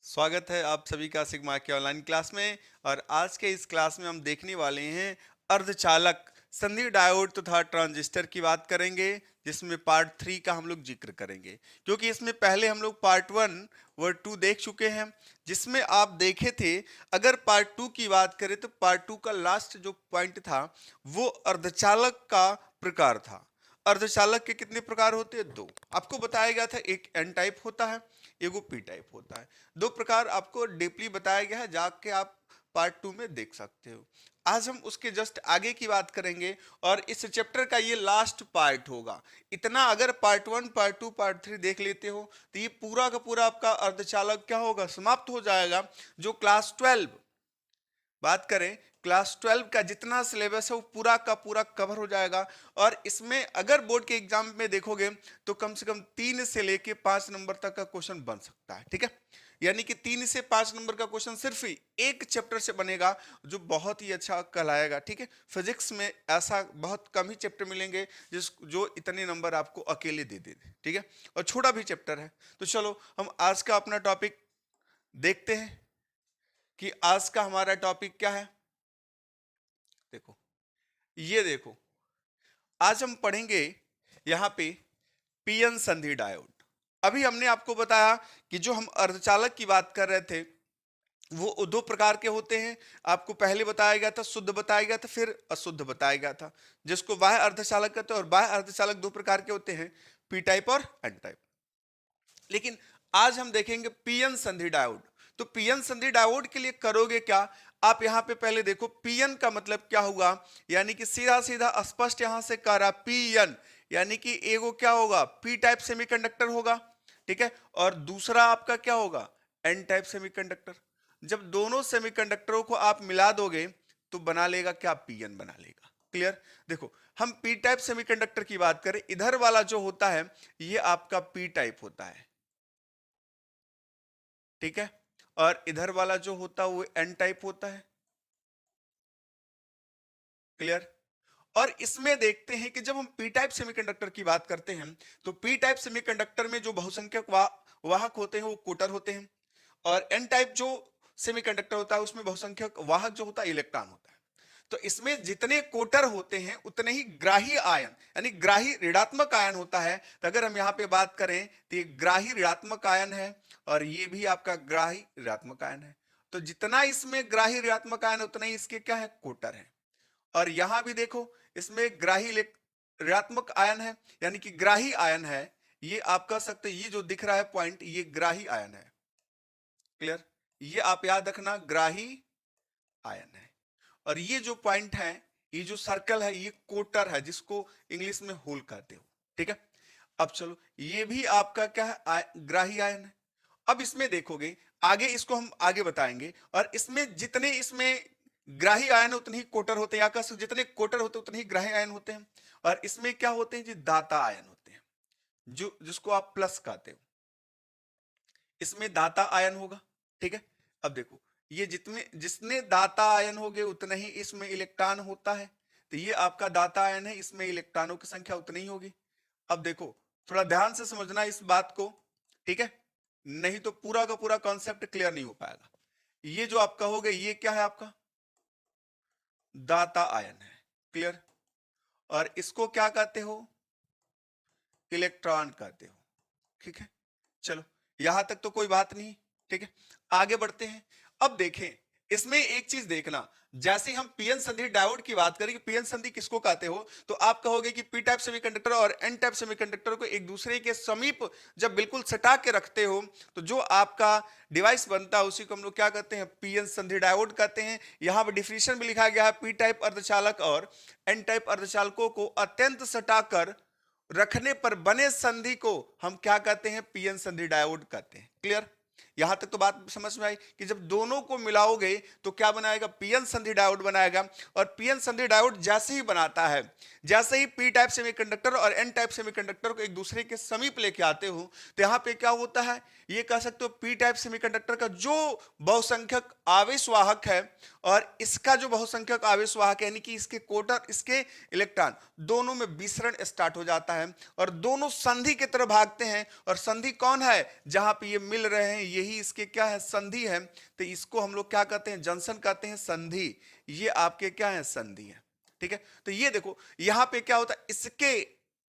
स्वागत है आप सभी का सिग्मा के ऑनलाइन क्लास में। और आज के इस क्लास में हम देखने वाले हैं अर्धचालक संधि डायोड तथा ट्रांजिस्टर की बात करेंगे, जिसमें पार्ट 3 का हम लोग जिक्र करेंगे। क्योंकि इसमें पहले हम लोग पार्ट 1 व 2 देख चुके हैं, जिसमें आप देखे थे। अगर पार्ट 2 की बात करें तो पार्ट 2 का लास्ट जो पॉइंट था वो अर्धचालक का प्रकार था। अर्धचालक के कितने प्रकार होते हैं? दो। आपको बताया गया था, एक एन टाइप होता है, एगो पी टाइप होता है। दो प्रकार आपको डीपली बताया गया है, जाके आप पार्ट 2 में देख सकते हो। आज हम उसके जस्ट आगे की बात करेंगे और इस चैप्टर का ये लास्ट पार्ट होगा। इतना अगर पार्ट 1 पार्ट 2 पार्ट 3 देख लेते हो तो ये पूरा का पूरा आपका अर्धचालक क्या होगा, समाप्त हो जाएगा। जो क्लास 12 बात करें, क्लास 12 का जितना सिलेबस है वो पूरा का पूरा कवर हो जाएगा। और इसमें अगर बोर्ड के एग्जाम में देखोगे तो कम से कम 3 से लेके 5 नंबर तक का क्वेश्चन बन सकता है। ठीक है, यानी कि 3 से 5 नंबर का क्वेश्चन सिर्फ एक चैप्टर से बनेगा, जो बहुत ही अच्छा कहलाएगा। ठीक है, फिजिक्स में ऐसा बहुत कम ही चैप्टर मिलेंगे जो इतने नंबर आपको अकेले दे दे। ठीक है, और छोटा भी चैप्टर है। तो चलो हम आज का अपना टॉपिक देखते हैं कि आज का हमारा टॉपिक क्या है। देखो, ये देखो, आज हम पढ़ेंगे यहाँ पे पीएन संधि डायोड। अभी हमने आपको बताया कि जो हम अर्धचालक की बात कर रहे थे वो दो प्रकार के होते हैं। आपको पहले बताया गया था, शुद्ध बताया गया था, फिर अशुद्ध बताया गया था, जिसको बाह्य अर्धचालक कहते हैं। और बाह्य अर्धचालक दो प्रकार के होते हैं, पी टाइप और एन टाइप। लेकिन आज हम देखेंगे पीएन संधि डायोड। तो पीएन संधि डायोड के लिए करोगे क्या? आप यहां पे पहले देखो, पीएन का मतलब क्या होगा, यानी कि सीधा सीधा स्पष्ट यहां से कह रहा, पीएन यानी कि एगो क्या होगा, पी टाइप सेमीकंडक्टर होगा। ठीक है, और दूसरा आपका क्या होगा, एन टाइप सेमीकंडक्टर। जब दोनों सेमीकंडक्टरों को आप मिला दोगे तो बना लेगा क्या, पीएन बना लेगा। क्लियर? देखो, हम पी टाइप सेमीकंडक्टर की बात करें, इधर वाला जो होता है ये आपका पी टाइप होता है। ठीक है, और इधर वाला जो होता है वो एन टाइप होता है। क्लियर? और इसमें देखते हैं कि जब हम पी टाइप सेमीकंडक्टर की बात करते हैं तो पी टाइप सेमीकंडक्टर में जो बहुसंख्यक वाहक होते हैं वो कोटर होते हैं। और एन टाइप जो सेमीकंडक्टर होता है उसमें बहुसंख्यक वाहक जो होता है इलेक्ट्रॉन होता है। तो इसमें जितने कोटर होते हैं उतने ही ग्राही आयन यानी ग्राही ऋणात्मक आयन होता है। तो अगर हम यहाँ पे बात करें तो ये ग्राही ऋणात्मक आयन है और ये भी आपका ग्राही ऋणात्मक आयन है। तो जितना इसमें ग्राही ऋणात्मक आयन उतना ही इसके क्या है, कोटर है। और यहां भी देखो, इसमें ग्राही ऋणात्मक आयन है, यानी कि ग्राही आयन है। ये आप कह सकते हैं, ये जो दिख रहा है पॉइंट, ये ग्राही आयन है। क्लियर? ये आप याद रखना, ग्राही आयन है। और ये जो पॉइंट है, ये जो सर्कल है, ये कोटर है, जिसको इंग्लिश में होल कहते हो। ठीक है, अब चलो, ये भी आपका क्या है, ग्राही आयन है। अब इसमें देखोगे, आगे इसको हम आगे बताएंगे। और इसमें जितने इसमें ग्राही आयन उतने ही कोटर होते हैं, या कह सकते जितने कोटर होते हैं उतने ही ग्राही आयन होते हैं। और इसमें क्या होते हैं जी, दाता आयन होते हैं, जो जिसको आप प्लस कहते हो। इसमें दाता आयन होगा। ठीक है, अब देखो, ये जितने जिसने दाता आयन होंगे उतने ही इसमें इलेक्ट्रॉन होता है। तो ये आपका दाता आयन है, इसमें इलेक्ट्रॉनों की संख्या उतनी ही होगी। अब देखो, थोड़ा ध्यान से समझना इस बात को। ठीक है, नहीं तो पूरा का पूरा कॉन्सेप्ट क्लियर नहीं हो पाएगा। ये जो आप कहोगे ये क्या है, आपका दाता आयन है। क्लियर? और इसको क्या कहते हो, इलेक्ट्रॉन कहते हो। ठीक है, चलो, यहां तक तो कोई बात नहीं। ठीक है, आगे बढ़ते हैं। अब देखें, इसमें एक चीज देखना, जैसे हम पीएन संधि डायोड की बात करें कि पीएन संधि किसको कहते हो, तो आप कहोगे कि पी टाइप सेमीकंडक्टर और एन टाइप सेमीकंडक्टर को एक दूसरे के समीप जब बिल्कुल सटा के रखते हो तो जो आपका डिवाइस बनता है उसी को हम लोग क्या कहते हैं, पीएन संधि डायोड कहते हैं। यहां पर डिफिनेशन भी लिखा गया है, पी टाइप अर्धचालक और एन टाइप अर्धचालकों को अत्यंत सटाकर रखने पर बने संधि को हम क्या कहते हैं, पीएन संधि डायोड कहते हैं। क्लियर? यहां तक तो बात समझ में आई कि जब दोनों को मिलाओगे तो क्या बनाएगा, पीएन संधि डायोड बनाएगा। और पीएन संधि डायोड जैसे ही बनाता है, जैसे ही पी टाइप सेमीकंडक्टर और एन टाइप सेमीकंडक्टर को एक दूसरे के समीप लेके आते हो तो यहां पे क्या होता है, ये कह सकते हो पी टाइप सेमीकंडक्टर का जो बहुसंख्यक आवेशवाहक है और इसका जो बहुसंख्यक आवेशवाहक है, यानी कि इसके कोटर इसके इलेक्ट्रॉन, दोनों में विसरण स्टार्ट हो जाता है और दोनों संधि की तरफ भागते हैं। और संधि कौन है, जहां पे ये मिल रहे हैं यही यही इसके क्या है, संधि है, तो इसको हम लोग क्या कहते हैं, जंक्शन कहते हैं, संधि। ये आपके क्या है, संधि है। ठीक है, तो ये देखो यहां पे क्या होता है, इसके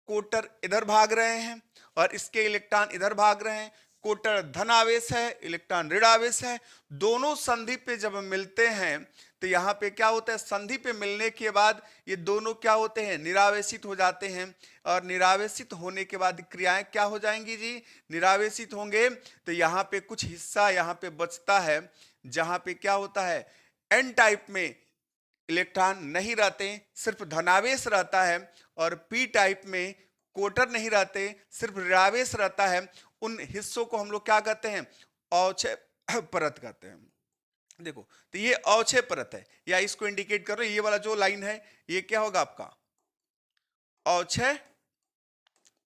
कोटर इधर भाग रहे हैं और इसके इलेक्ट्रॉन इधर भाग रहे हैं। कोटर धन आवेश है, इलेक्ट्रॉन ऋण आवेश है, दोनों संधि पे जब मिलते हैं तो यहाँ पे क्या होता है, संधि पे मिलने के बाद ये दोनों क्या होते हैं, निरावेशित हो जाते हैं। और निरावेशित होने के बाद क्रियाएं क्या हो जाएंगी जी, निरावेशित होंगे। तो यहाँ पे कुछ हिस्सा यहाँ पे बचता है जहां पे क्या होता है, एन टाइप में इलेक्ट्रॉन नहीं रहते, सिर्फ धनावेश रहता है। और पी टाइप में कोटर नहीं रहते, सिर्फ ऋणावेश रहता है। उन हिस्सों को हम लोग क्या कहते हैं, अवक्षय परत कहते हैं। देखो तो ये अवक्षय परत है, या इसको इंडिकेट करो, ये वाला जो लाइन है ये क्या होगा आपका, अवक्षय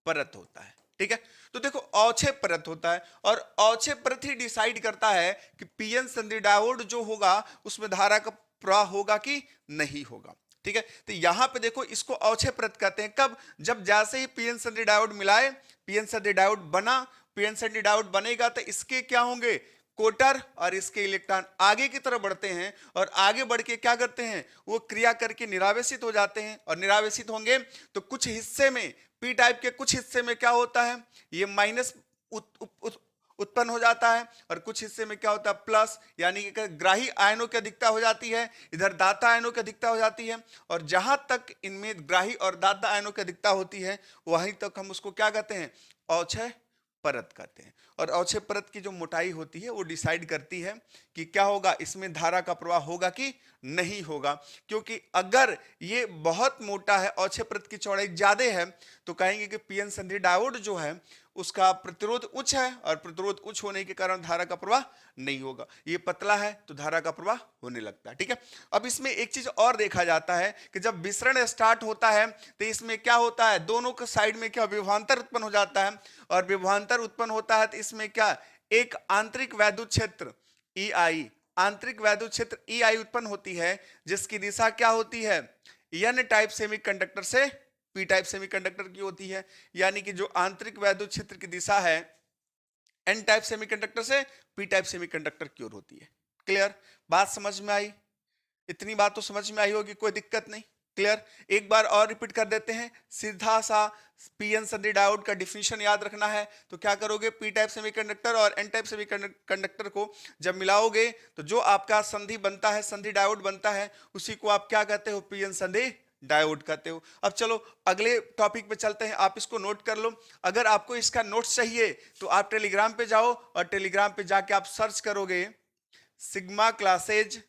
परत होता है। ठीक है, तो देखो अवक्षय परत होता है और अवक्षय परत ही डिसाइड करता है कि पीएन संधि डायोड जो होगा उसमें धारा का प्रवाह होगा कि नहीं होगा। ठीक है, तो यहां पे देखो इसको अवक्षय परत कहते हैं कब, जब जैसे ही पीएन संधि डायोड मिलाए, पीएन संधि डायोड बना, पीएन संधि डायोड बनेगा तो इसके क्या होंगे, कोटर और इसके इलेक्ट्रॉन आगे की तरफ बढ़ते हैं और आगे बढ़ के क्या करते हैं, वो क्रिया करके निरावेशित हो जाते हैं। और निरावेशित होंगे तो कुछ हिस्से में, पी टाइप के कुछ हिस्से में क्या होता है, ये माइनस उत्पन्न हो जाता है और कुछ हिस्से में क्या होता है, प्लस, यानी कि ग्राही आयनों की अधिकता हो जाती है, इधर दाता आयनों की अधिकता हो जाती है। और जहां तक इनमें ग्राही और दाता आयनों की अधिकता होती है वहीं तक हम उसको क्या कहते हैं, अवक्षय परत कहते हैं। और अवक्षय परत की जो मोटाई होती है वो डिसाइड करती है कि क्या होगा, इसमें धारा का प्रवाह होगा कि नहीं होगा। क्योंकि अगर ये बहुत मोटा है, अवक्षय परत की चौड़ाई ज्यादा है, तो कहेंगे कि पीएन संधि डायोड जो है उसका प्रतिरोध उच्च है और प्रतिरोध उच्च होने के कारण धारा का प्रवाह नहीं होगा। ये पतला है तो धारा का प्रवाह होने लगता है। ठीक है, अब इसमें एक चीज और देखा जाता है कि जब विसरण स्टार्ट होता है तो इसमें क्या होता है, दोनों के साइड में क्या विभवांतर उत्पन्न हो जाता है। और विभवांतर उत्पन्न होता है तो इसमें क्या, एक आंतरिक वैद्युत क्षेत्र ई आई, आंतरिक वैद्युत क्षेत्र ई आई उत्पन्न होती है, जिसकी दिशा क्या होती है, एन टाइप सेमीकंडक्टर से पी टाइप सेमीकंडक्टर की होती है। यानी कि जो आंतरिक वैद्युत क्षेत्र की दिशा है एन टाइप सेमीकंडक्टर से पी टाइप सेमीकंडक्टर की ओर होती है। क्लियर, बात समझ में आई, इतनी बात तो समझ में आई होगी, कोई दिक्कत नहीं। क्लियर, एक बार और रिपीट कर देते हैं, सीधा सा पीएन संधि डायोड का डिफिनीशन याद रखना है। तो क्या करोगे, पी टाइप सेमीकंडक्टर और एन टाइप सेमीकंडक्टर को जब मिलाओगे तो जो आपका संधि बनता है, संधि डायोड बनता है, उसी को आप क्या कहते हो, पीएन संधि डायोड कहते हो। अब चलो अगले टॉपिक पे चलते हैं, आप इसको नोट कर लो। अगर आपको इसका नोट्स चाहिए तो आप टेलीग्राम पे जाओ और टेलीग्राम पे जाके आप सर्च करोगे सिग्मा क्लासेज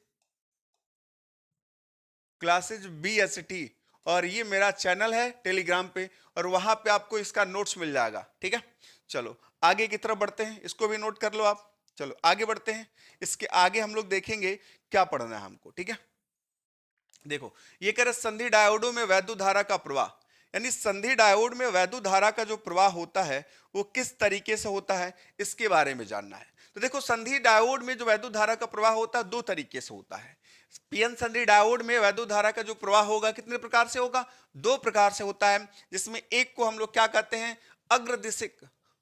BST, और ये मेरा चैनल है टेलीग्राम पे, और वहां पे आपको इसका नोट्स मिल जाएगा। ठीक है, चलो आगे की तरफ बढ़ते हैं, इसको भी नोट कर लो आप। चलो आगे बढ़ते हैं, इसके आगे हम लोग देखेंगे क्या पढ़ना है हमको। ठीक है, देखो ये कह रहे संधि डायोडों में वैद्युत धारा का प्रवाह, यानी संधि डायोड में वैद्युत धारा का जो प्रवाह होता है वो किस तरीके से होता है, इसके बारे में जानना है। तो देखो संधि डायोड में जो वैद्युत धारा का प्रवाह होता है दो तरीके से होता है। पीएन संधि डायोड में वैद्युत धारा का जो प्रवाह होगा कितने प्रकार से होगा, दो प्रकार से होता है, जिसमें एक को हम लोग क्या कहते हैं, अग्रदिशिक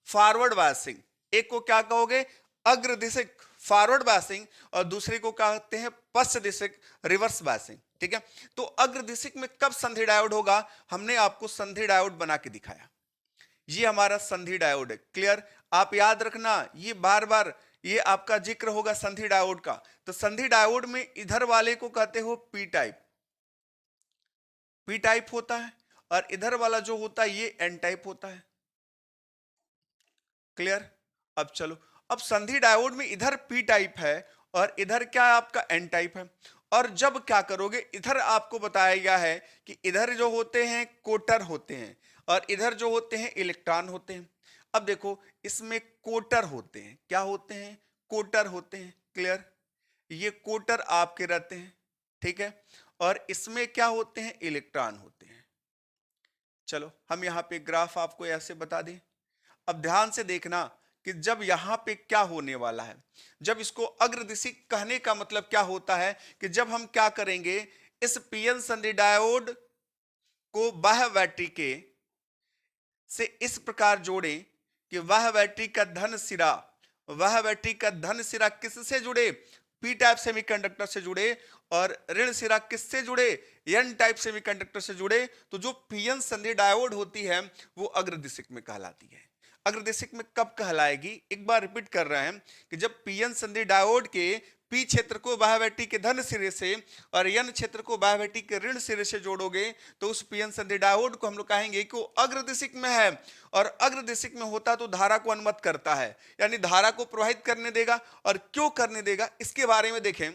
फॉरवर्ड बायसिंग, एक को क्या कहोगे, अग्रदिशिक फॉरवर्ड बायसिंग, और दूसरे को कहते हैं पश्च दिशिक रिवर्स बायसिंग। ठीक है, तो अग्रदिशिक में कब संधि डायोड होगा, हमने आपको संधि डायोड बना के दिखाया, ये हमारा संधि डायोड है। क्लियर, आप याद रखना, ये बार बार ये आपका जिक्र होगा संधि डायोड का। तो संधि डायोड में इधर वाले को कहते हो पी टाइप, पी टाइप होता है, और इधर वाला जो होता है ये एन टाइप होता है। क्लियर, अब चलो, अब संधि डायोड में इधर पी टाइप है और इधर क्या आपका एन टाइप है। और जब क्या करोगे, इधर आपको बताया गया है कि इधर जो होते हैं कोटर होते हैं और इधर जो होते हैं इलेक्ट्रॉन होते हैं। अब देखो इसमें कोटर होते हैं, क्या होते हैं, कोटर होते हैं। क्लियर, ये कोटर आपके रहते हैं। ठीक है, और इसमें क्या होते हैं, इलेक्ट्रॉन होते हैं। चलो हम यहाँ पे ग्राफ आपको ऐसे बता दें। अब ध्यान से देखना कि जब यहां पे क्या होने वाला है, जब इसको अग्रदिशिक कहने का मतलब क्या होता है कि जब हम क्या करेंगे, इस पीएन संधि डायोड को बाह्य बैटरी के से इस प्रकार जोड़ें कि वह बैटरी का धन सिरा वह बैटरी का धन सिरा किससे जुड़े, पी टाइप सेमीकंडक्टर से जुड़े, और ऋण सिरा किससे जुड़े, एन टाइप सेमीकंडक्टर से जुड़े, तो जो पीएन संधि डायोड होती है वो अग्रदिशिक में कहलाती है। अग्रदिशिक में कब कहलाएगी, एक बार रिपीट कर रहे हैं कि जब पीएन संधि डायोड के पी क्षेत्र को बाह्य बैटरी के धन सिरे से और एन क्षेत्र को बाह्य बैटरी के ऋण सिरे से जोड़ोगे तो उस पीएन संधि डायोड को हम लोग कहेंगे कि वो अग्रदिशिक में है, और अग्रदिशिक में होता तो धारा को अनुमत करता है, यानी धारा को प्रवाहित करने देगा। और क्यों करने देगा इसके बारे में देखें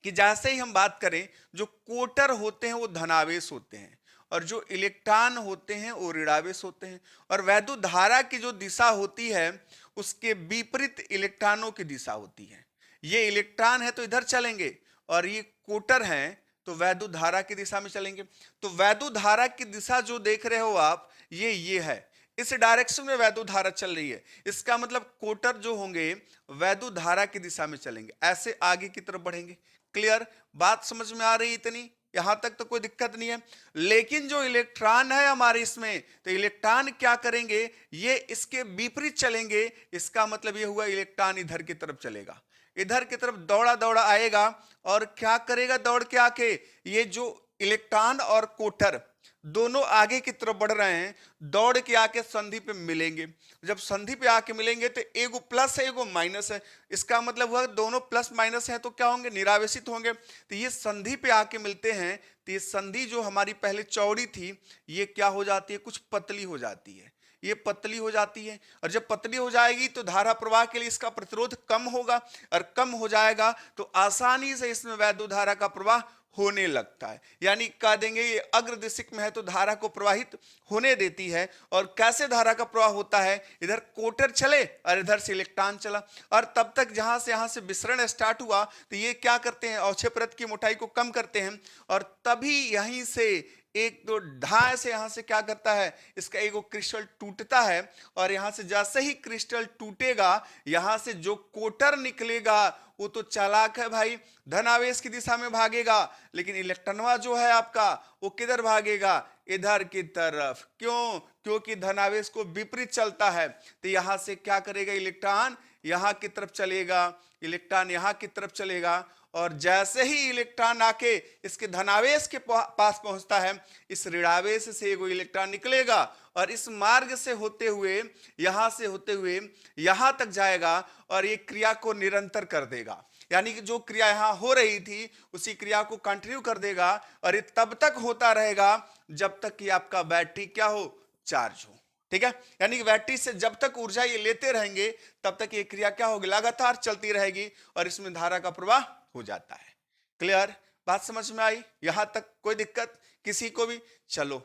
कि जैसे ही हम बात करें, जो कोटर होते हैं वो धनावेश होते हैं और जो इलेक्ट्रॉन होते हैं वो ऋणावेश होते हैं, और वैद्युत धारा की जो दिशा होती है उसके विपरीत इलेक्ट्रॉनों की दिशा होती है। ये इलेक्ट्रॉन है तो इधर चलेंगे, और ये कोटर हैं तो वैद्युत धारा की दिशा में चलेंगे। तो वैद्युत धारा की दिशा जो देख रहे हो आप, ये है, इस डायरेक्शन में वैद्युत धारा चल रही है। इसका मतलब कोटर जो होंगे वैद्युत धारा की दिशा में चलेंगे, ऐसे आगे की तरफ बढ़ेंगे। क्लियर, बात समझ में आ रही है इतनी, यहां तक तो कोई दिक्कत नहीं है। लेकिन जो इलेक्ट्रॉन है हमारे इसमें, तो इलेक्ट्रॉन क्या करेंगे, ये इसके विपरीत चलेंगे। इसका मतलब ये हुआ इलेक्ट्रॉन इधर की तरफ चलेगा, इधर की तरफ दौड़ा दौड़ा आएगा, और क्या करेगा, दौड़ के आके ये जो इलेक्ट्रॉन और कोटर दोनों आगे की तरफ बढ़ रहे हैं, दौड़ के आके संधि पे मिलेंगे। जब संधि पे आके मिलेंगे तो एगो प्लस है एगो माइनस है, इसका मतलब हुआ दोनों प्लस माइनस है तो क्या होंगे, निरावेशित होंगे। तो ये संधि पे आके मिलते हैं, तो ये संधि जो हमारी पहले चौड़ी थी ये क्या हो जाती है, कुछ पतली हो जाती है, ये पतली हो जाती है। और जब पतली हो जाएगी तो धारा प्रवाह के लिए इसका प्रतिरोध कम होगा, और कम हो जाएगा तो आसानी से इसमें वैद्युत धारा का प्रवाह होने लगता है। यानी कह देंगे ये अग्रदिशिक में है तो धारा को प्रवाहित होने देती है। और कैसे धारा का प्रवाह होता है, इधर कोटर चले और इधर से इलेक्ट्रॉन चला, और तब तक जहां से यहां से विसरण स्टार्ट हुआ तो ये क्या करते हैं, अवक्षय परत की मोटाई को कम करते हैं, और तभी यहीं से एक दो ढाई से यहां से क्या करता है, इसका एगो क्रिस्टल टूटता है, और यहां से जैसे ही क्रिस्टल टूटेगा यहां से जो कोटर निकलेगा वो तो चालाक है भाई, धनावेश की दिशा में भागेगा, लेकिन इलेक्ट्रॉनवा जो है आपका वो किधर भागेगा, इधर की तरफ। क्यों, क्योंकि धनावेश को विपरीत चलता है। तो यहां से क्या करेगा, इलेक्ट्रॉन यहां की तरफ चलेगा, इलेक्ट्रॉन यहां की तरफ चलेगा, और जैसे ही इलेक्ट्रॉन आके इसके धनावेश के पास पहुंचता है, इस ऋणावेश से एगो इलेक्ट्रॉन निकलेगा और इस मार्ग से होते हुए यहां से होते हुए यहां तक जाएगा, और ये क्रिया को निरंतर कर देगा। यानी कि जो क्रिया यहां हो रही थी उसी क्रिया को कंटिन्यू कर देगा, और ये तब तक होता रहेगा जब तक कि आपका बैटरी क्या हो, चार्ज हो। ठीक है, यानी कि बैटरी से जब तक ऊर्जा ये लेते रहेंगे तब तक ये क्रिया क्या होगी, लगातार चलती रहेगी, और इसमें धारा का प्रवाह हो जाता है। क्लियर, बात समझ में आई, यहां तक कोई दिक्कत किसी को भी। चलो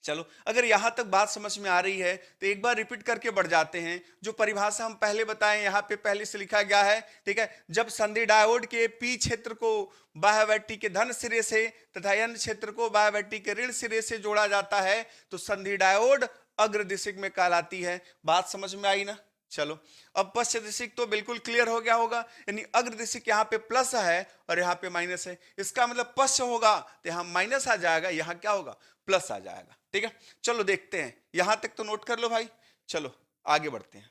चलो, अगर यहां तक बात समझ में आ रही है तो एक बार रिपीट करके बढ़ जाते हैं। जो परिभाषा हम पहले बताएं यहां पे पहले से लिखा गया है, ठीक है। जब संधि डायोड के पी क्षेत्र को बाह्य बैटरी के धन सिरे से तथा एन क्षेत्र को बाह्य बैटरी के ऋण सिरे से जोड़ा जाता है तो संधि डायोड अग्रदिशिक में कहलाती है। बात समझ में आई ना। चलो, अब पश्चिम दिशिक तो बिल्कुल क्लियर हो गया होगा, यानी अग्रदिशिक यहाँ पे प्लस है और यहाँ पे माइनस है, इसका मतलब पश्चिम होगा तो यहाँ माइनस आ जाएगा, यहाँ क्या होगा, प्लस आ जाएगा। ठीक है, चलो देखते हैं, यहां तक तो नोट कर लो भाई। चलो आगे बढ़ते हैं।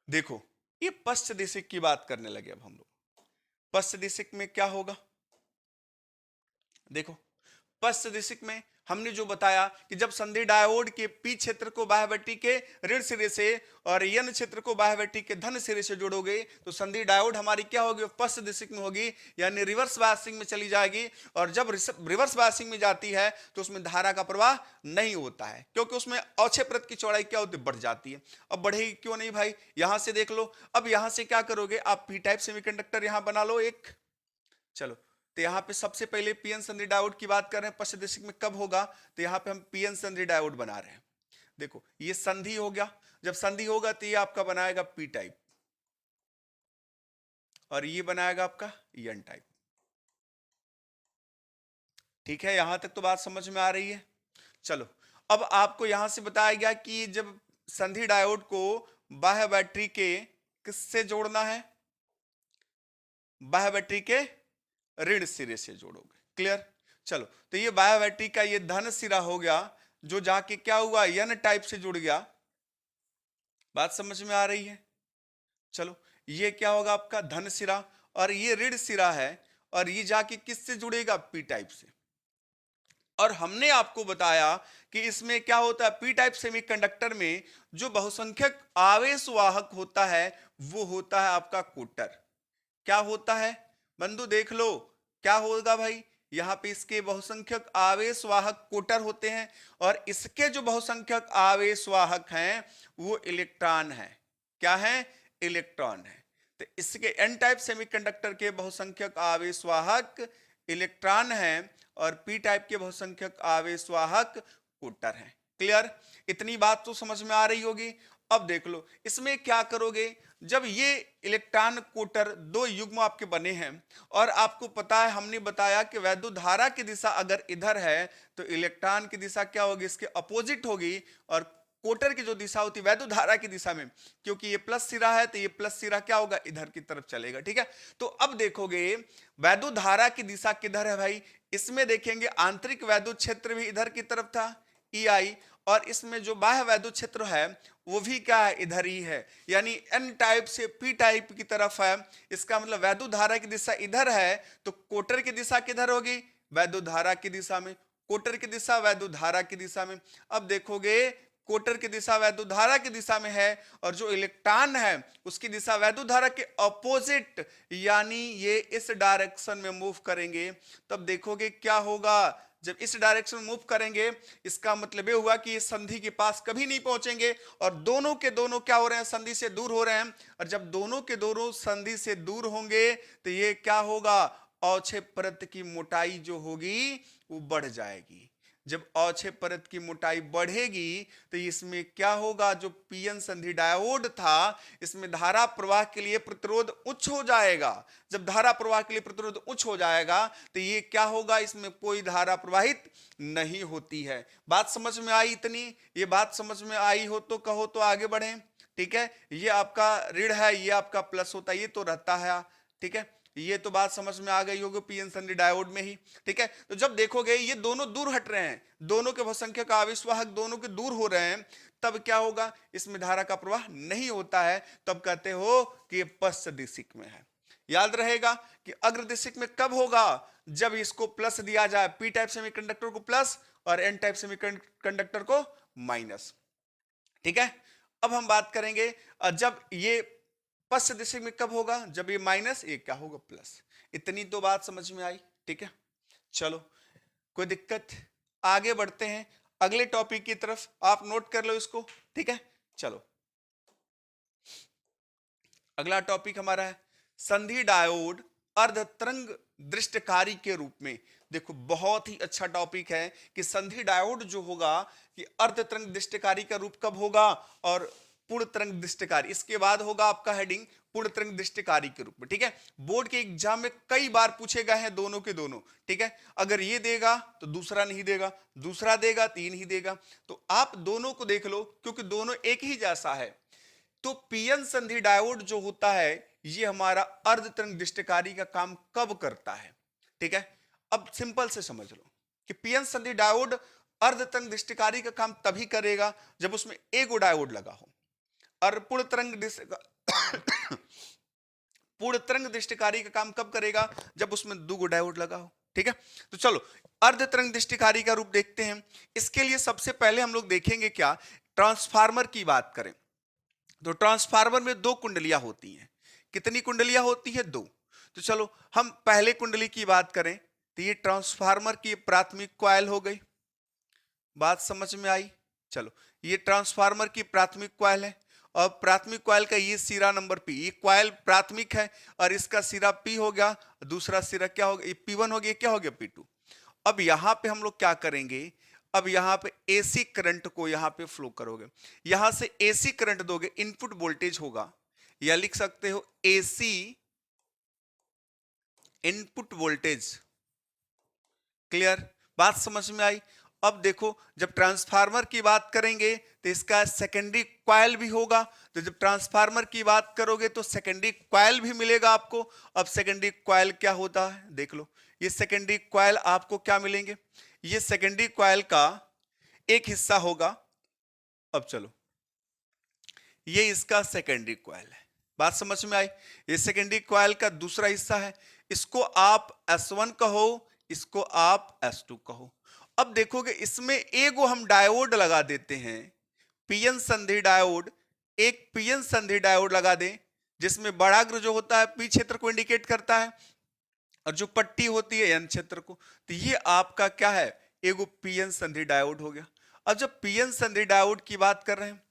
देखो, ये पश्चिम दिशिक की बात करने लगे। अब हम लोग पश्चिम दिशिक में क्या होगा, देखो पश्चिम दिशिक में हमने जो बताया कि जब संधि डायोड के पी क्षेत्र को बाह्य बैटरी के ऋण सिरे से और एन क्षेत्र को बाह्य बैटरी के धन सिरे से जोड़ोगे तो संधि डायोड हमारी क्या होगी, पश्चिम दिशिक में होगी, यानी रिवर्स बायसिंग में चली जाएगी। और जब रिवर्स बायसिंग में जाती है तो उसमें धारा का प्रवाह नहीं होता है, क्योंकि उसमें अवक्षय परत की चौड़ाई क्या होती है, बढ़ जाती है। अब बढ़ेगी क्यों नहीं भाई, यहां से देख लो। अब यहां से क्या करोगे आप, पी टाइप सेमीकंडक्टर यहां बना लो एक। चलो, तो यहाँ पे सबसे पहले पीएन संधि डायोड की बात कर रहे हैं, पश्चिम दिशिक में कब होगा, तो यहाँ पे हम पीएन संधि डायोड बना रहे हैं। देखो ये संधि हो गया, जब संधि होगा तो ये आपका बनाएगा पी टाइप और ये बनाएगा आपका एन टाइप। ठीक है, यहां तक तो बात समझ में आ रही है। चलो, अब आपको यहां से बताया गया कि जब संधि डायोड को बाह्य बैटरी के किससे जोड़ना है, बाह्य बैटरी के ऋण सिरे से जोड़ोगे। क्लियर, चलो, तो ये बाह्य बैटरी का ये धन सिरा हो गया, जो जाके क्या हुआ, एन टाइप से जुड़ गया। बात समझ में आ रही है? चलो, ये क्या होगा आपका धन सिरा, और ये ऋण सिरा है, और ये जाके किससे जुड़ेगा, पी टाइप से। और हमने आपको बताया कि इसमें क्या होता है, पी टाइप सेमीकंडक्टर में जो बहुसंख्यक आवेश वाहक होता है वो होता है आपका कोटर। क्या होता है बंधु, देख लो क्या होगा भाई, यहाँ पे इसके बहुसंख्यक आवेश वाहक कोटर होते हैं, और इसके जो बहुसंख्यक आवेश वाहक हैं वो इलेक्ट्रॉन है। क्या है, इलेक्ट्रॉन है। तो इसके एन टाइप सेमीकंडक्टर के बहुसंख्यक आवेश वाहक इलेक्ट्रॉन है, और पी टाइप के बहुसंख्यक आवेश वाहक कोटर है। क्लियर, इतनी बात तो समझ में आ रही होगी। अब देख लो इसमें क्या करोगे, जब ये इलेक्ट्रॉन कोटर दो युग्म आपके बने हैं, और आपको पता है हमने बताया कि वैद्युत धारा की दिशा अगर इधर है तो इलेक्ट्रॉन की दिशा क्या होगी, इसके अपोजिट होगी, और कोटर की जो दिशा होती है वैद्युत धारा की दिशा में, क्योंकि ये प्लस सिरा है तो ये प्लस सिरा क्या होगा, इधर की तरफ चलेगा। ठीक है, तो अब देखोगे वैद्युत धारा की दिशा किधर है भाई, इसमें देखेंगे आंतरिक वैद्युत क्षेत्र भी इधर की तरफ था, ई आई, और इसमें जो बाह्य वैद्युत क्षेत्र है वो भी क्या है, इधर ही है, यानी एन टाइप से पी टाइप की तरफ है। इसका मतलब वैद्युत धारा की दिशा इधर है तो कोटर की दिशा किधर होगी, वैद्युत धारा की दिशा में, कोटर की दिशा वैद्युत धारा की दिशा में। अब देखोगे कोटर की दिशा वैद्युत धारा की दिशा में है, और जो इलेक्ट्रॉन है उसकी दिशा वैद्युत धारा के अपोजिट, यानी ये इस डायरेक्शन में मूव करेंगे। तब देखोगे क्या होगा, जब इस डायरेक्शन में मूव करेंगे इसका मतलब ये हुआ कि ये संधि के पास कभी नहीं पहुंचेंगे, और दोनों के दोनों क्या हो रहे हैं, संधि से दूर हो रहे हैं। और जब दोनों के दोनों संधि से दूर होंगे तो ये क्या होगा, अवक्षय परत की मोटाई जो होगी वो बढ़ जाएगी। जब अवक्षय परत की मोटाई बढ़ेगी तो इसमें क्या होगा, जो पीएन संधि डायोड था इसमें धारा प्रवाह के लिए प्रतिरोध उच्च हो जाएगा। जब धारा प्रवाह के लिए प्रतिरोध उच्च हो जाएगा तो ये क्या होगा, इसमें कोई धारा प्रवाहित नहीं होती है। बात समझ में आई इतनी? ये बात समझ में आई हो तो कहो तो आगे बढ़े। ठीक है, ये आपका ऋण है, ये आपका प्लस होता है, ये तो रहता है। ठीक है, ये तो बात समझ में आ गई होगी पीएन संधि डायोड में ही। ठीक है, तो जब देखोगे ये दोनों दूर हट रहे हैं, दोनों के बहुसंख्यक आवेश वाहक दोनों के दूर हो रहे हैं, तब क्या होगा, इसमें धारा का प्रवाह नहीं होता है, तब कहते हो कि ये पश्च दिशिक में है। याद रहेगा कि अग्र दिशिक में कब होगा, जब इसको प्लस दिया जाए, पी टाइप सेमीकंडक्टर को प्लस और एन टाइप सेमीकंडक्टर को माइनस। ठीक है, अब हम बात करेंगे जब ये पश्च दिशा में कब होगा, जब ये माइनस, ये क्या होगा, प्लस। इतनी तो बात समझ में आई। ठीक है, चलो कोई दिक्कत, आगे बढ़ते हैं अगले टॉपिक की तरफ, आप नोट कर लो इसको। ठीक है, चलो अगला टॉपिक हमारा है संधि डायोड अर्धतरंग दृष्टकारी के रूप में। देखो बहुत ही अच्छा टॉपिक है कि संधि डायोड जो होगा कि अर्धतरंग दृष्टकारी का रूप कब होगा, और पूर्ण तरंग दृष्टकारी, इसके बाद होगा आपका हेडिंग पूर्ण तरंग दृष्टकारी के रूप में। ठीक है, बोर्ड के एग्जाम में कई बार पूछे गए हैं दोनों के दोनों। ठीक है, अगर ये देगा तो दूसरा नहीं देगा, दूसरा देगा तीन ही देगा, तो आप दोनों को देख लो क्योंकि दोनों एक ही जैसा है। तो पीएन संधि डायोड जो होता है ये हमारा अर्धतरंग दृष्टकारी का काम कब करता है। ठीक है, अब सिंपल से समझ लो कि पीएन संधि डायोड अर्धतरंग दृष्टकारी का काम तभी करेगा जब उसमें एक डायोड लगा हो, और पूर्ण तरंग दृष्टिकारी का काम कब करेगा, जब उसमें दो डायोड लगा हो। ठीक है, तो चलो अर्धतरंग दृष्टिकारी का रूप देखते हैं। इसके लिए सबसे पहले हम लोग देखेंगे क्या, ट्रांसफार्मर की बात करें तो ट्रांसफार्मर में दो कुंडलियां होती हैं। कितनी कुंडलियां होती है, दो। तो चलो हम पहले कुंडली की बात करें तो ये ट्रांसफार्मर की प्राथमिक कॉइल हो गई। बात समझ में आई? चलो ये ट्रांसफार्मर की प्राथमिक कॉइल है, और प्राथमिक कॉइल का ये सिरा नंबर पी, ये कॉइल प्राथमिक है और इसका सिरा पी हो गया, दूसरा सिरा क्या हो गया, ये P1 हो गया, क्या हो गया P2। अब यहां पे हम लोग क्या करेंगे, अब यहां पे एसी करंट को यहां पे फ्लो करोगे, यहां से एसी करंट दोगे, इनपुट वोल्टेज होगा, या लिख सकते हो एसी इनपुट वोल्टेज। क्लियर, बात समझ में आई? अब देखो जब ट्रांसफार्मर की बात करेंगे तो इसका सेकेंडरी कॉइल भी होगा, तो जब ट्रांसफार्मर की बात करोगे तो सेकेंडरी कॉइल भी मिलेगा आपको। अब सेकेंडरी कॉइल क्या होता है देख लो, ये सेकेंडरी कॉइल आपको क्या मिलेंगे, ये सेकेंडरी कॉइल का एक हिस्सा होगा। अब चलो, ये इसका सेकेंडरी कॉइल है, बात समझ में आई। ये सेकेंडरी कॉइल का दूसरा हिस्सा है, इसको आप S1 कहो, इसको आप S2 कहो। अब देखोगे इसमें एगो हम डायोड लगा देते हैं, पीएन संधि डायोड। एक पीएन संधि डायोड लगा दें जिसमें बड़ाग्र जो होता है पी क्षेत्र को इंडिकेट करता है और जो पट्टी होती है एन क्षेत्र को। तो ये आपका क्या है, एगो पीएन संधि डायोड हो गया। अब जब पीएन संधि डायोड की बात कर रहे हैं,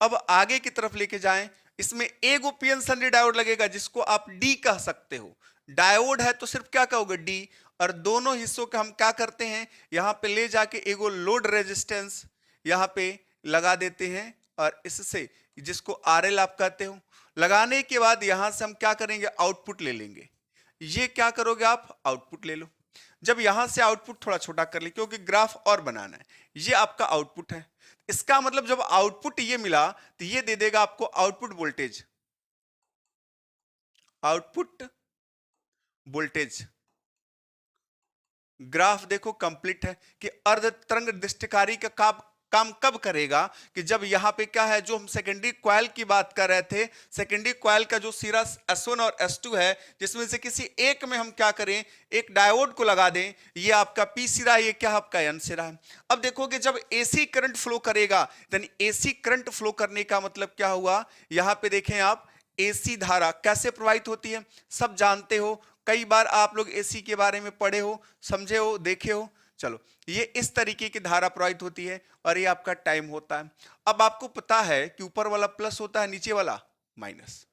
अब आगे की तरफ लेके जाएं, इसमें एगो पीएन संधि डायोड लगेगा जिसको आप डी कह सकते हो। डायोड है तो सिर्फ क्या कहोगे, डी। और दोनों हिस्सों के हम क्या करते हैं, यहां पे ले जाके एगो लोड रेजिस्टेंस यहां पे लगा देते हैं, और इससे जिसको आरएल आप कहते हो, लगाने के बाद यहां से हम क्या करेंगे, आउटपुट ले लेंगे। ये क्या करोगे आप, आउटपुट ले लो। जब यहां से आउटपुट थोड़ा छोटा कर ले क्योंकि ग्राफ और बनाना है, ये आपका आउटपुट है। इसका मतलब जब आउटपुट ये मिला तो ये दे देगा आपको output voltage, output voltage. Graph देखो कंप्लीट है कि अर्ध तरंग दृष्टिकारी का काम कब करेगा, कि जब यहां पे क्या है, जो हम सेकेंडरी कॉइल की बात कर रहे थे, सेकेंडरी कॉइल का जो सिरा S1 और S2 है, जिसमें से किसी एक में हम क्या करें, एक डायोड को लगा दें। ये आपका P सिरा, ये क्या आपका N सिरा है। अब देखोगे जब AC करंट फ्लो करेगा, यानी AC करंट फ्लो करने का मतलब क्या हुआ, यहां पे देखें आप, AC धारा कैसे प्रवाहित होती है सब जानते हो, कई बार आप लोग AC के बारे में पढ़े हो, समझे हो, देखे हो। चलो, ये इस तरीके की धारा प्रवाहित होती है और ये आपका टाइम होता है। अब आपको पता है कि ऊपर वाला प्लस होता है, नीचे वाला माइनस।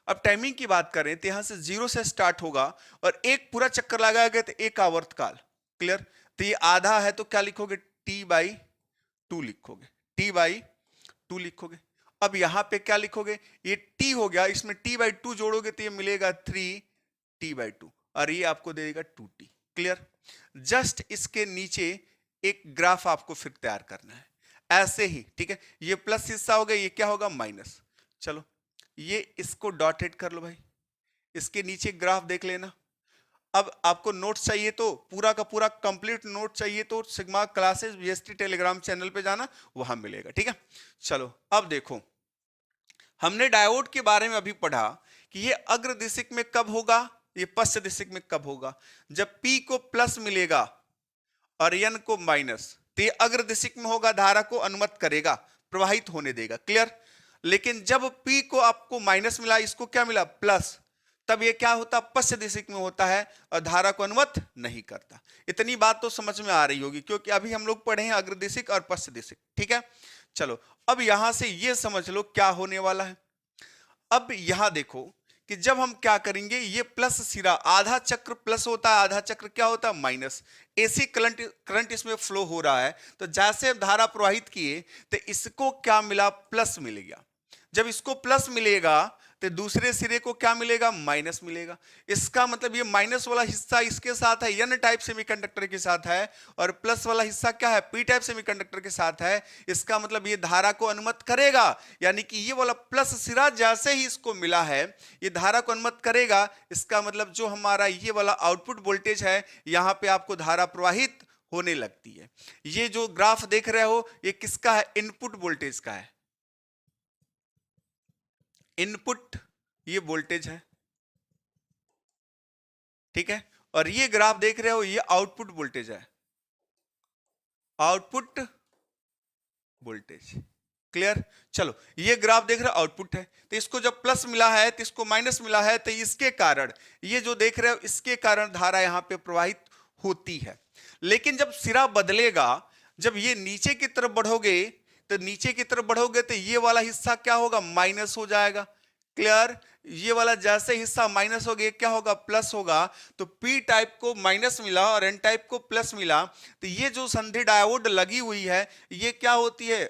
अब टाइमिंग की बात करें तो यहां से 0 से स्टार्ट होगा और एक पूरा चक्कर लगाया गया तो एक आवर्तकाल। क्लियर। तो ये आधा है तो क्या लिखोगे, T/2 लिखोगे, T/2 लिखोगे। अब यहां पे क्या लिखोगे, ये T हो गया, इसमें T/2 जोड़ोगे तो ये मिलेगा 3T/2 और ये आपको दे देगा 2T। क्लियर। जस्ट इसके नीचे एक ग्राफ आपको फिर तैयार करना है, ऐसे ही, ठीक है। ये प्लस हिस्सा हो गया, ये क्या होगा, माइनस। चलो, ये इसको डॉटेड कर लो भाई, इसके नीचे ग्राफ देख लेना। अब आपको नोट्स चाहिए तो पूरा का पूरा कंप्लीट नोट चाहिए तो sigma classes VST Telegram channel पे जाना, वहां मिलेगा, ठीक है। चलो, अब देखो, हमने डायोड के बारे में अभी पढ़ा कि ये अग्र दिशिक में कब होगा, ये पश्च दिशिक में कब होगा, जब P को प्लस मिलेगा और N को माइनस, तो ये अग्र दिशिक में होगा, धारा को अनुमत करेगा, प्रवाहित होने देगा। क्लियर। लेकिन जब P को आपको माइनस मिला, इसको क्या मिला, प्लस, तब ये क्या होता, पश्च दिशिक में होता है और धारा को अनुमत नहीं करता। इतनी बात तो समझ में आ रही होगी क्योंकि अभी हम लोग पढ़े हैं अग्र दिशिक और पश्च दिशिक, ठीक है। चलो, अब यहां से ये समझ लो क्या होने वाला है। अब यहां देखो कि जब हम क्या करेंगे, ये प्लस सिरा, आधा चक्र प्लस होता है, आधा चक्र क्या होता है, माइनस। एसी करंट इसमें फ्लो हो रहा है, तो जैसे धारा प्रवाहित किए तो इसको क्या मिला, प्लस मिल गया। जब इसको प्लस मिलेगा तो दूसरे सिरे को क्या मिलेगा, माइनस मिलेगा। इसका मतलब ये माइनस वाला हिस्सा इसके साथ है, एन टाइप सेमीकंडक्टर के साथ है, और प्लस वाला हिस्सा क्या है, पी टाइप सेमीकंडक्टर के साथ है। इसका मतलब ये धारा को अनुमत करेगा, यानी कि ये वाला प्लस सिरा जैसे ही इसको मिला है, ये धारा को अनुमत करेगा। इसका मतलब जो हमारा ये वाला आउटपुट वोल्टेज है, यहां पे आपको धारा प्रवाहित होने लगती है। ये जो ग्राफ देख रहे हो, ये किसका है, इनपुट वोल्टेज का है। इनपुट ये वोल्टेज है, ठीक है। और ये ग्राफ देख रहे हो, ये आउटपुट वोल्टेज है, आउटपुट वोल्टेज। क्लियर। चलो, ये ग्राफ देख रहे हो आउटपुट है, तो इसको जब प्लस मिला है तो इसको माइनस मिला है, तो इसके कारण ये जो देख रहे हो, इसके कारण धारा यहां पे प्रवाहित होती है। लेकिन जब सिरा बदलेगा, जब ये नीचे की तरफ बढ़ोगे, तो नीचे की तरफ बढ़ोगे तो ये वाला हिस्सा क्या होगा, माइनस हो जाएगा। क्लियर। ये वाला जैसे हिस्सा माइनस हो गया, क्या होगा, प्लस होगा। तो P टाइप को माइनस मिला और N टाइप को प्लस मिला, तो ये जो संधि डायोड लगी हुई है, ये क्या होती है,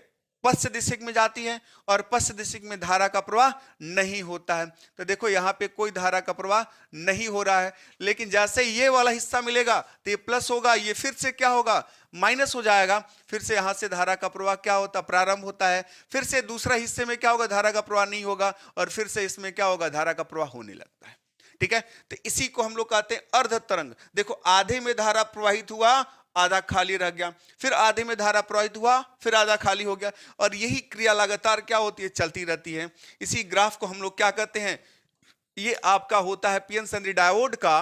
पश्च दिशिक में जाती है, और पश्च दिशिक में धारा का प्रवाह नहीं होता है। तो देखो यहां पे कोई धारा का प्रवाह नहीं हो रहा है। लेकिन जैसे ये वाला हिस्सा मिलेगा तो ये प्लस होगा, ये फिर से क्या होगा, माइनस हो जाएगा। फिर से यहां से धारा का प्रवाह क्या होता, प्रारंभ होता है। फिर से दूसरा हिस्से में क्या होगा, धारा का प्रवाह नहीं होगा, और फिर से इसमें क्या होगा, धारा का प्रवाह होने लगता है, ठीक है। तो इसी को हम लोग कहते हैं अर्ध तरंग। देखो, आधे में धारा प्रवाहित हुआ, आधा खाली रह गया, फिर आधे में धारा प्रवाहित हुआ, फिर आधा खाली हो गया, और यही क्रिया लगातार क्या होती है, चलती रहती है। इसी ग्राफ को हम लोग क्या कहते हैं, ये आपका होता है पीएन सन्धि डायोड का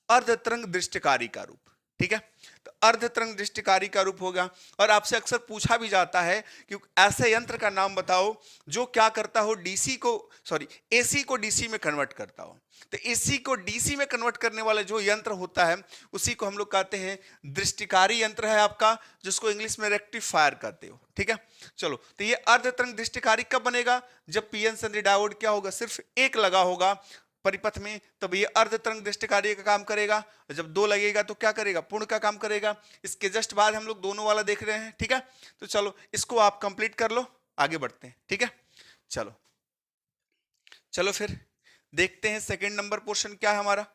अर्धतरंग दृष्टिकारी का रूप। ठीक है, तो अर्धतरंग दृष्टिकारी का रूप होगा। और आपसे अक्सर पूछा भी जाता है कि ऐसे यंत्र का नाम बताओ जो क्या करता हो, एसी को डीसी में कन्वर्ट करता हो। तो एसी को डीसी में कन्वर्ट करने वाला जो यंत्र होता है उसी को हम लोग कहते हैं दृष्टिकारी यंत्र है आपका, जिसको इंग्लिश में रेक्टिफायर कहते हो। ठीक है, चलो, तो ये अर्धतरंग दृष्टिकारी कब बनेगा, जब पीएन सन्धि डायोड क्या होगा, सिर्फ एक लगा होगा परिपथ में, तब ये अर्धतरंग दृष्टिकारी का काम करेगा। जब दो लगेगा तो क्या करेगा, पूर्ण का काम करेगा। इसके जस्ट बाद हम लोग दोनों वाला देख रहे हैं। ठीक है, तो चलो इसको आप कंप्लीट कर लो, आगे बढ़ते हैं। ठीक है, चलो फिर देखते हैं सेकंड नंबर पोर्शन क्या है हमारा।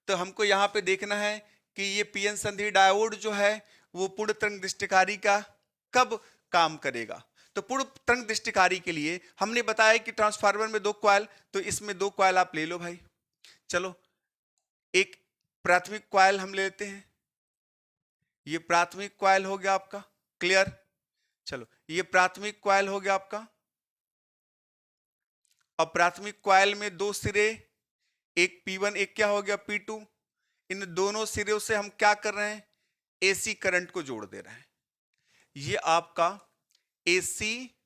तो हमको यहाँ पे देखना है कि ये पीएन संधि डायोड जो है वो पूर्ण तरंग दृष्टिकारी का कब काम करेगा। तो पूर्ण तरंग दृष्टिकारी के लिए हमने बताया कि ट्रांसफार्मर में 2 कॉइल, तो इसमें 2 कॉइल आप ले लो भाई। चलो, एक प्राथमिक कॉइल हम लेते हैं, ये प्राथमिक कॉइल हो गया आपका, क्लियर। चलो, ये प्राथमिक कॉइल हो गया आपका। अब प्राथमिक कॉइल में 2 सिरे, एक P1 एक क्या हो गया P2। इन दोनों सिरों से हम क्या कर रहे हैं, एसी करंट को जोड़ दे रहे हैं। ये आपका एसी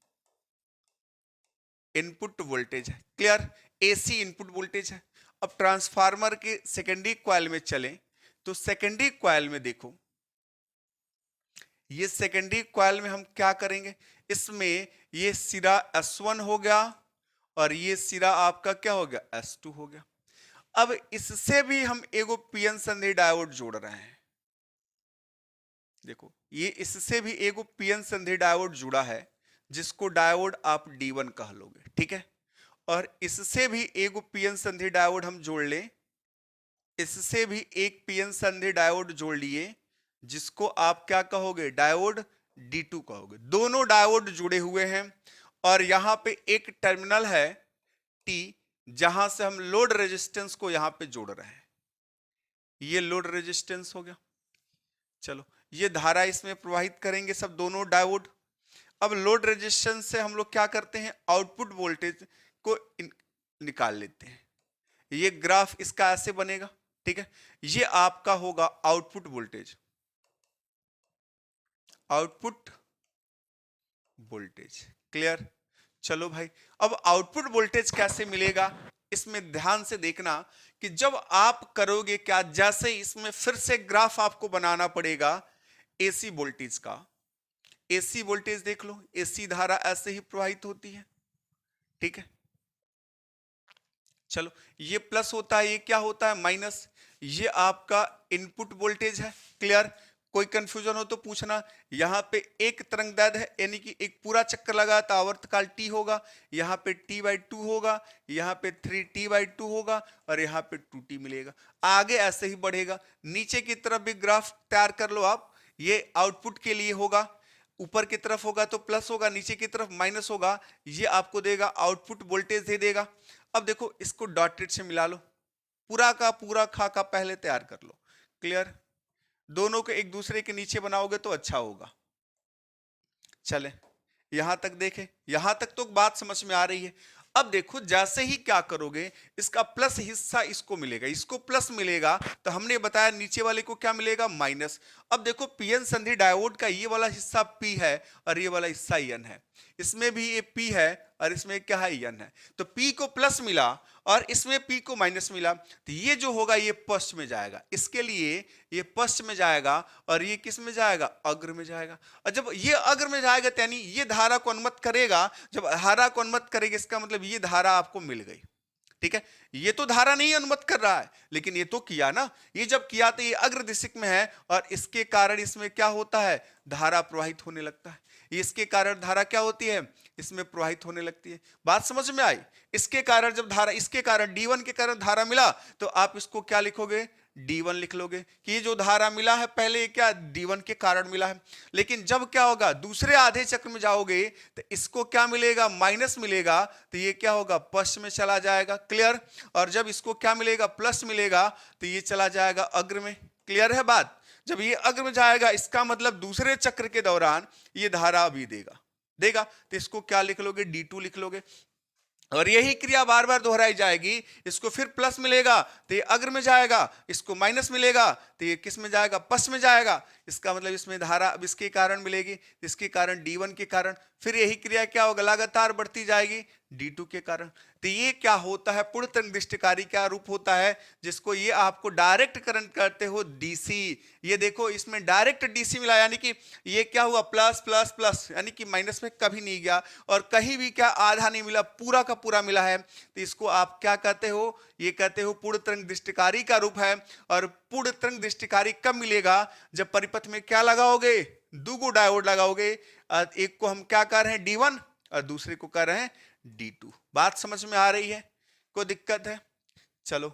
इनपुट वोल्टेज है, क्लियर, एसी इनपुट वोल्टेज है। अब ट्रांसफार्मर के सेकेंडरी कॉइल में चलें तो सेकेंडरी कॉइल में देखो, ये सेकेंडरी कॉइल में हम क्या करेंगे, इसमें ये सिरा S1 हो गया और ये सिरा आपका क्या हो गया, S2 हो गया। अब इससे भी हम एगो पीएन संधि डायोड जोड़ रहे हैं। देखो, ये इससे भी एगो पीएन संधि डायोड जुड़ा है, जिसको डायोड आप D1 कह लोगे। ठीक है, और इससे भी एगो पीएन संधि डायोड हम जोड़ लें, इससे भी एक पीएन संधि डायोड जोड़ लिए, जिसको आप क्या कहोगे, डायोड D2 कहोगे। दोनों डायोड जुड़े हुए हैं और यहां पे एक टर्मिनल है T, जहां से हम लोड रेजिस्टेंस को यहां पे जोड़ रहे हैं। ये लोड रेजिस्टेंस हो गया। चलो, ये धारा इसमें प्रवाहित करेंगे सब दोनों डायोड। अब लोड रेजिस्टेंस से हम लोग क्या करते हैं, आउटपुट वोल्टेज को निकाल लेते हैं। ये ग्राफ इसका ऐसे बनेगा। ठीक है, ये आपका होगा output voltage, output voltage, clear. चलो भाई, अब आउटपुट वोल्टेज कैसे मिलेगा, इसमें ध्यान से देखना कि जब आप करोगे क्या, जैसे इसमें फिर से ग्राफ आपको बनाना पड़ेगा एसी वोल्टेज का। एसी वोल्टेज देख लो, एसी धारा ऐसे ही प्रवाहित होती है। ठीक है, चलो, ये प्लस होता है, ये क्या होता है, माइनस। ये आपका इनपुट वोल्टेज है, क्लियर। कोई कंफ्यूजन हो तो पूछना। यहाँ पे एक तरंगदैर्घ्य है, यानी कि एक पूरा चक्कर लगा तो आवर्तकाल T होगा, यहाँ पे T/2 होगा, यहाँ पे 3T/2 होगा और यहाँ पे 2T मिलेगा। आगे ऐसे ही बढ़ेगा। नीचे की तरफ भी ग्राफ तैयार कर लो आप। ये आउटपुट के लिए होगा, ऊपर की तरफ होगा तो प्लस होगा, नीचे की तरफ माइनस होगा। ये आपको देगा आउटपुट वोल्टेज दे देगा। अब देखो, इसको डॉटेड से मिला लो, पूरा का पूरा खाका पहले तैयार कर लो, क्लियर। दोनों को एक दूसरे के नीचे बनाओगे तो अच्छा होगा। चले, यहां तक देखें, यहां तक तो बात समझ में आ रही है। अब देखो, जैसे ही क्या करोगे, इसका प्लस हिस्सा इसको मिलेगा, इसको प्लस मिलेगा, तो हमने बताया नीचे वाले को क्या मिलेगा, माइनस। अब देखो, पीएन संधि डायोड का ये वाला हिस्सा P है और ये वाला हिस्सा N है। इसमें भी ये P है और इसमें क्या है, N है। तो P को प्लस मिला और इसमें P को माइनस मिला, तो ये जो होगा ये पश्च में जाएगा। इसके लिए ये पश्च में जाएगा और ये किस में जाएगा, अग्र में जाएगा। और जब ये अग्र में जाएगा यानी ये धारा को अनुमत करेगा। जब धारा को अनुमत करेगा, इसका मतलब ये धारा आपको मिल गई। ठीक है, ये तो धारा नहीं अनुमत कर रहा है, लेकिन ये तो किया ना। ये जब किया तो ये अग्र दिशक में है और इसके कारण इसमें क्या होता है, धारा प्रवाहित होने लगता है। इसके कारण धारा क्या होती है, इसमें प्रवाहित होने लगती है। बात समझ में आई। इसके कारण जब धारा, इसके कारण D1 के कारण धारा मिला, तो आप इसको क्या लिखोगे, D1 लिख लोगे कि ये जो धारा मिला है पहले क्या D1 के कारण मिला है। लेकिन जब क्या होगा, दूसरे आधे चक्र में जाओगे तो इसको क्या मिलेगा, माइनस मिलेगा, तो ये क्या होगा, पश्च में चला जाएगा, क्लियर। और जब इसको क्या मिलेगा, प्लस मिलेगा, तो ये चला जाएगा अग्र में, क्लियर है बात। जब ये अग्र में जाएगा इसका मतलब दूसरे चक्र के दौरान ये धारा भी देगा देगा तो इसको क्या लिख लोगे, D2 लिख लोगे। और यही क्रिया बार बार दोहराई जाएगी, इसको फिर प्लस मिलेगा तो ये अग्र में जाएगा, इसको माइनस मिलेगा तो ये किस में जाएगा, पश्च में जाएगा। इसका मतलब इसमें धारा अब इसके कारण मिलेगी, इसके कारण D1 के कारण, फिर यही क्रिया क्या होगा, लगातार बढ़ती जाएगी D2 के कारण। तो ये क्या होता है, पूर्ण तरंग दृष्टिकारी क्या रूप होता है, जिसको ये आपको डायरेक्ट करंट करते हो DC। ये देखो इसमें डायरेक्ट DC मिला, यानी कि ये क्या हुआ, प्लस प्लस प्लस, यानी कि माइनस में कभी नहीं गया और कहीं भी क्या आधा नहीं मिला, पूरा का पूरा मिला है। तो इसको आप क्या कहते हो, ये कहते हो पूर्ण तरंग दृष्टिकारी का रूप है। और पूर्ण तरंग दृष्टिकारी कब मिलेगा, जब परिपथ में क्या लगाओगे, दुगो डायोड लगाओगे। एक को हम क्या कर रहे हैं D1 और दूसरे को कर रहे हैं D2। बात समझ में आ रही है, कोई दिक्कत है? चलो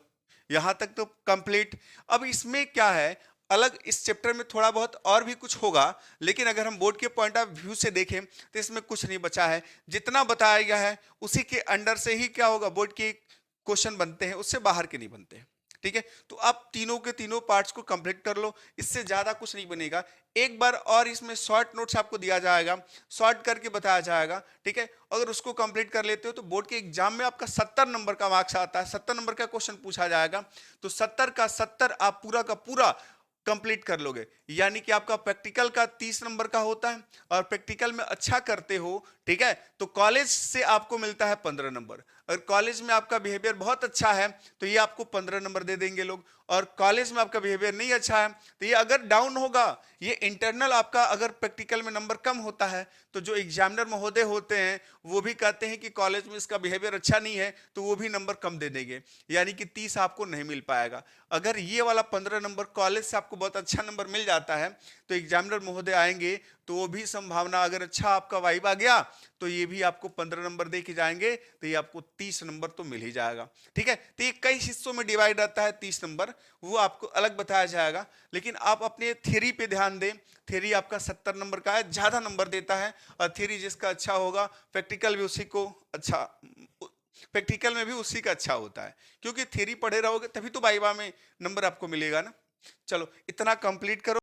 यहां तक तो कंप्लीट। अब इसमें क्या है, अलग इस चैप्टर में थोड़ा बहुत और भी कुछ होगा, लेकिन अगर हम बोर्ड के पॉइंट ऑफ व्यू से देखें तो इसमें कुछ नहीं बचा है। जितना बताया गया है उसी के अंडर से ही क्या होगा, बोर्ड के क्वेश्चन बनते हैं, उससे बाहर के नहीं बनते हैं। ठीक है, तो आप तीनों के तीनों पार्ट्स को कंप्लीट कर लो, इससे ज्यादा कुछ नहीं बनेगा। एक बार और इसमें शॉर्ट नोट्स आपको दिया जाएगा, शॉर्ट करके बताया जाएगा। ठीक है, अगर उसको कंप्लीट कर लेते हो तो बोर्ड के एग्जाम में आपका 70 नंबर का मार्क्स आता है, 70 नंबर का क्वेश्चन पूछा जाएगा, तो 70 का 70 आप पूरा का पूरा कंप्लीट कर लोगे। यानी कि आपका प्रैक्टिकल का 30 नंबर का होता है, और प्रैक्टिकल में अच्छा करते हो, ठीक है, तो कॉलेज से आपको मिलता है 15 नंबर। अगर कॉलेज में आपका बिहेवियर बहुत अच्छा है तो ये आपको 15 नंबर दे देंगे लोग, और कॉलेज में आपका बिहेवियर नहीं अच्छा है तो ये अगर डाउन होगा, ये इंटरनल आपका अगर प्रैक्टिकल में नंबर कम होता है तो जो एग्जामिनर महोदय होते हैं वो भी कहते हैं कि कॉलेज में इसका बिहेवियर अच्छा नहीं है, तो वो भी नंबर कम दे देंगे, यानी कि 30 आपको नहीं मिल पाएगा। अगर ये वाला 15 नंबर कॉलेज से आपको बहुत अच्छा नंबर मिल जाता है तो एग्जामिनर महोदय आएंगे तो वो भी संभावना, अगर अच्छा आपका वाइवा गया तो ये भी आपको 15 नंबर दे के जाएंगे, तो ये आपको 30 नंबर तो मिल ही जाएगा। ठीक है, तो ये कई हिस्सों में डिवाइड रहता है 30 नंबर, वो आपको अलग बताया जाएगा। लेकिन आप अपने थ्योरी पे ध्यान दें, थ्योरी आपका 70 नंबर का है, ज्यादा नंबर देता है, और थ्योरी जिसका अच्छा होगा प्रैक्टिकल भी उसी को अच्छा, प्रैक्टिकल में भी उसी का अच्छा होता है, क्योंकि थ्योरी पढ़े रहोगे तभी तो वाइवा में नंबर आपको मिलेगा ना। चलो इतना कंप्लीट करो।